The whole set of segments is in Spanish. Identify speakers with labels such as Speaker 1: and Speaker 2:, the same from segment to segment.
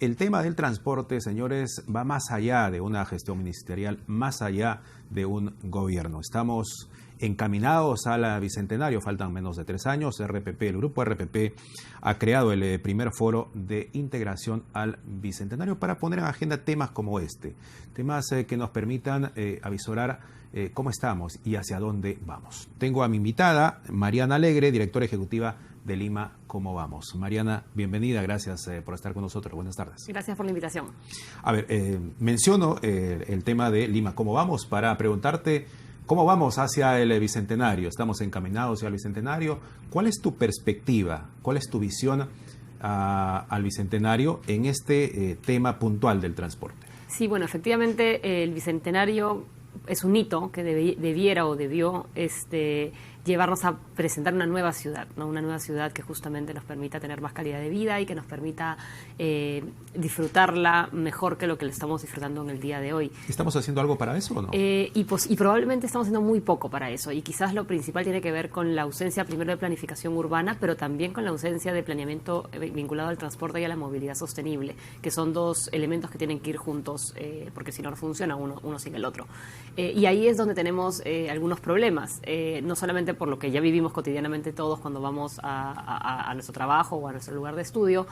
Speaker 1: el tema del transporte, señores, va más allá de una gestión ministerial, más allá de un gobierno. Estamos encaminados al Bicentenario, faltan menos de 3 años. El grupo RPP ha creado el primer foro de integración al Bicentenario para poner en agenda temas como este, temas que nos permitan avisorar cómo estamos y hacia dónde vamos. Tengo a mi invitada, Mariana Alegre, directora ejecutiva de Lima, ¿cómo vamos? Mariana, bienvenida, gracias por estar con nosotros. Buenas tardes.
Speaker 2: Gracias por la invitación.
Speaker 1: A ver, menciono el tema de Lima, ¿cómo vamos? Para preguntarte, ¿cómo vamos hacia el Bicentenario? Estamos encaminados hacia el Bicentenario. ¿Cuál es tu perspectiva? ¿Cuál es tu visión al Bicentenario en este tema puntual del transporte?
Speaker 2: Sí, bueno, efectivamente el Bicentenario es un hito que debiera o debió llevarnos a presentar una nueva ciudad, ¿no? Una nueva ciudad que justamente nos permita tener más calidad de vida y que nos permita disfrutarla mejor que lo que le estamos disfrutando en el día de hoy.
Speaker 1: ¿Estamos haciendo algo para eso o no?
Speaker 2: Y probablemente estamos haciendo muy poco para eso, y quizás lo principal tiene que ver con la ausencia primero de planificación urbana, pero también con la ausencia de planeamiento vinculado al transporte y a la movilidad sostenible, que son dos elementos que tienen que ir juntos, porque si no funciona uno sin el otro. Y ahí es donde tenemos algunos problemas, no solamente por lo que ya vivimos cotidianamente todos cuando vamos a nuestro trabajo o a nuestro lugar de estudio,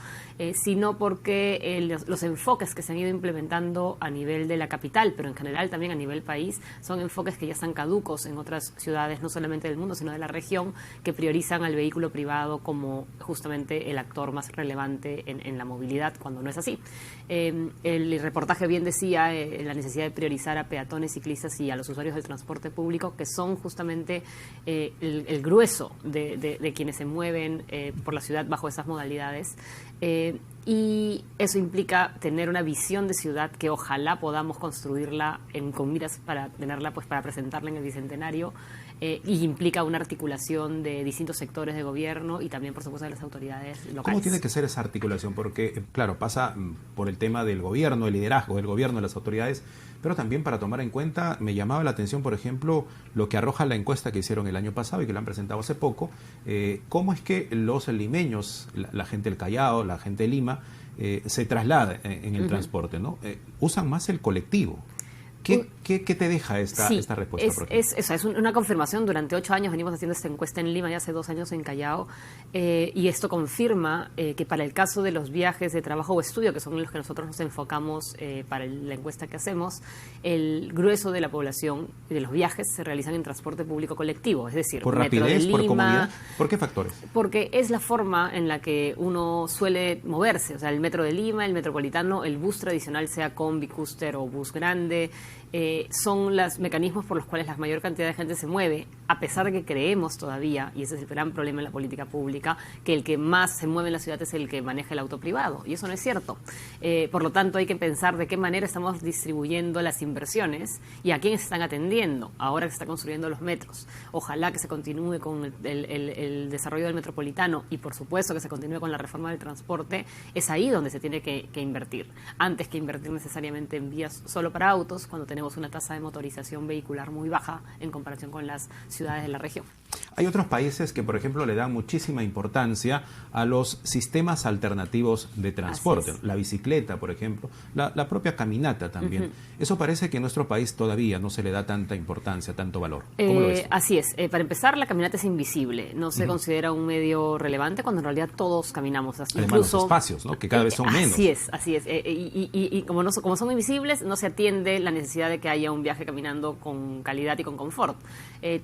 Speaker 2: sino porque los enfoques que se han ido implementando a nivel de la capital, pero en general también a nivel país, son enfoques que ya están caducos en otras ciudades, no solamente del mundo, sino de la región, que priorizan al vehículo privado como justamente el actor más relevante en la movilidad, cuando no es así. El reportaje bien decía la necesidad de priorizar a peatones, ciclistas y a los usuarios del transporte público, que son justamente el grueso de quienes se mueven por la ciudad bajo esas modalidades. Y eso implica tener una visión de ciudad que ojalá podamos construirla con miras para tenerla, pues para presentarla en el Bicentenario, y implica una articulación de distintos sectores de gobierno y también, por supuesto, de las autoridades locales.
Speaker 1: ¿Cómo tiene que ser esa articulación? Porque, claro, pasa por el tema del gobierno, el liderazgo del gobierno, de las autoridades, pero también para tomar en cuenta, me llamaba la atención, por ejemplo, lo que arroja la encuesta que hicieron el año pasado y que la han presentado hace poco, cómo es que los limeños, la gente del Callao, la gente de Lima, se traslada en el transporte, ¿no? Usan más el colectivo. ¿Qué te deja esta respuesta?
Speaker 2: Es una confirmación. Durante 8 años venimos haciendo esta encuesta en Lima y hace 2 años en Callao, y esto confirma que para el caso de los viajes de trabajo o estudio, que son los que nosotros nos enfocamos para la encuesta que hacemos, el grueso de la población y de los viajes se realizan en transporte público colectivo, es decir,
Speaker 1: ¿por
Speaker 2: metro
Speaker 1: rapidez,
Speaker 2: de Lima,
Speaker 1: por comodidad? ¿Por qué factores?
Speaker 2: Porque es la forma en la que uno suele moverse, o sea, el metro de Lima, el metropolitano, el bus tradicional, sea combi, cúster o bus grande, son los mecanismos por los cuales la mayor cantidad de gente se mueve, a pesar de que creemos todavía, y ese es el gran problema en la política pública, que el que más se mueve en la ciudad es el que maneja el auto privado, y eso no es cierto. Por lo tanto, hay que pensar de qué manera estamos distribuyendo las inversiones y a quién se están atendiendo ahora que se están construyendo los metros. Ojalá que se continúe con el desarrollo del metropolitano y, por supuesto, que se continúe con la reforma del transporte. Es ahí donde se tiene que invertir, antes que invertir necesariamente en vías solo para autos, cuando tenemos una tasa de motorización vehicular muy baja en comparación con las ciudades de la región.
Speaker 1: Hay otros países que, por ejemplo, le dan muchísima importancia a los sistemas alternativos de transporte. La bicicleta, por ejemplo, la propia caminata también. Eso parece que en nuestro país todavía no se le da tanta importancia, tanto valor. ¿Cómo lo ves?
Speaker 2: Así es. Para empezar, la caminata es invisible. No se considera un medio relevante cuando en realidad todos caminamos.
Speaker 1: Además, incluso los espacios, ¿no? Que cada vez son menos.
Speaker 2: Así es. Y como son invisibles, no se atiende la necesidad de que haya un viaje caminando con calidad y con confort.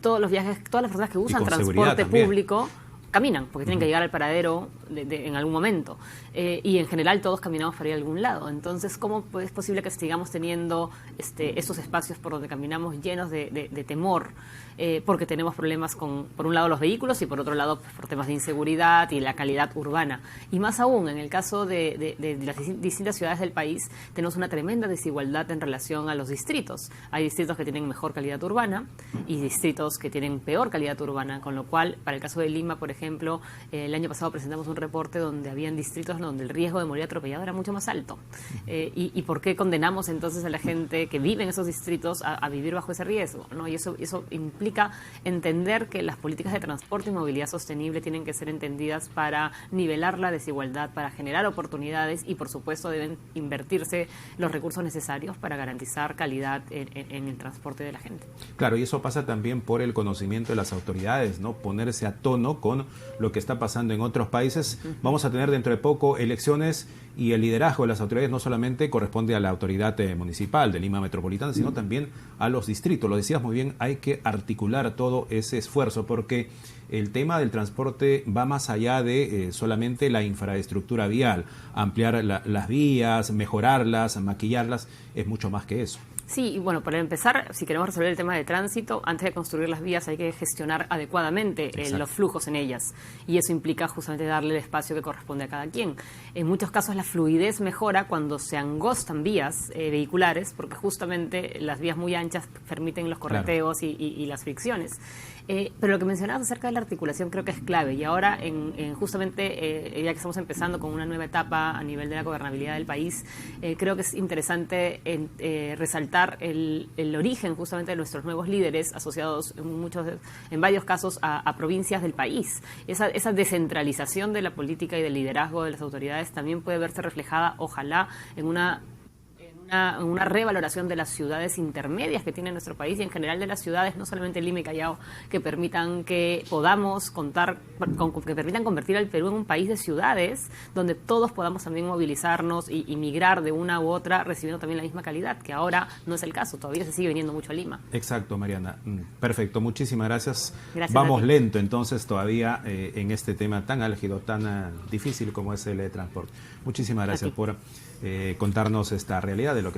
Speaker 2: Todos los viajes, todas las personas que usan transporte público caminan, porque tienen que llegar al paradero en algún momento. Y en general todos caminamos para ir a algún lado. Entonces, ¿cómo es posible que sigamos teniendo estos espacios por donde caminamos llenos de temor? Porque tenemos problemas con, por un lado, los vehículos y por otro lado, por temas de inseguridad y la calidad urbana. Y más aún, en el caso de las distintas ciudades del país, tenemos una tremenda desigualdad en relación a los distritos. Hay distritos que tienen mejor calidad urbana y distritos que tienen peor calidad urbana, con lo cual, para el caso de Lima, por ejemplo, ejemplo, el año pasado presentamos un reporte donde habían distritos donde el riesgo de morir atropellado era mucho más alto. ¿Y por qué condenamos entonces a la gente que vive en esos distritos a vivir bajo ese riesgo, ¿no? Y eso implica entender que las políticas de transporte y movilidad sostenible tienen que ser entendidas para nivelar la desigualdad, para generar oportunidades y, por supuesto, deben invertirse los recursos necesarios para garantizar calidad en el transporte de la gente.
Speaker 1: Claro, y eso pasa también por el conocimiento de las autoridades, ¿no? Ponerse a tono con lo que está pasando en otros países. Vamos a tener dentro de poco elecciones y el liderazgo de las autoridades no solamente corresponde a la autoridad municipal de Lima Metropolitana, sino también a los distritos. Lo decías muy bien, hay que articular todo ese esfuerzo porque el tema del transporte va más allá de solamente la infraestructura vial. Ampliar las vías, mejorarlas, maquillarlas, es mucho más que eso.
Speaker 2: Sí, y bueno, para empezar, si queremos resolver el tema de tránsito, antes de construir las vías hay que gestionar adecuadamente los flujos en ellas. Y eso implica justamente darle el espacio que corresponde a cada quien. En muchos casos la fluidez mejora cuando se angostan vías vehiculares, porque justamente las vías muy anchas permiten los correteos y las fricciones. Pero lo que mencionabas acerca de la articulación creo que es clave. Y ahora, justamente, ya que estamos empezando con una nueva etapa a nivel de la gobernabilidad del país, creo que es interesante resaltar el origen justamente de nuestros nuevos líderes asociados en varios casos a provincias del país. Esa descentralización de la política y del liderazgo de las autoridades también puede verse reflejada, ojalá, en una revaloración de las ciudades intermedias que tiene nuestro país y en general de las ciudades, no solamente Lima y Callao, que permitan que podamos que permitan convertir al Perú en un país de ciudades donde todos podamos también movilizarnos y migrar de una u otra recibiendo también la misma calidad, que ahora no es el caso, todavía se sigue viniendo mucho a Lima.
Speaker 1: Exacto, Mariana. Perfecto, muchísimas gracias.
Speaker 2: Vamos
Speaker 1: lento entonces todavía en este tema tan álgido, tan difícil como es el transporte. Muchísimas gracias por contarnos esta realidad de lo que está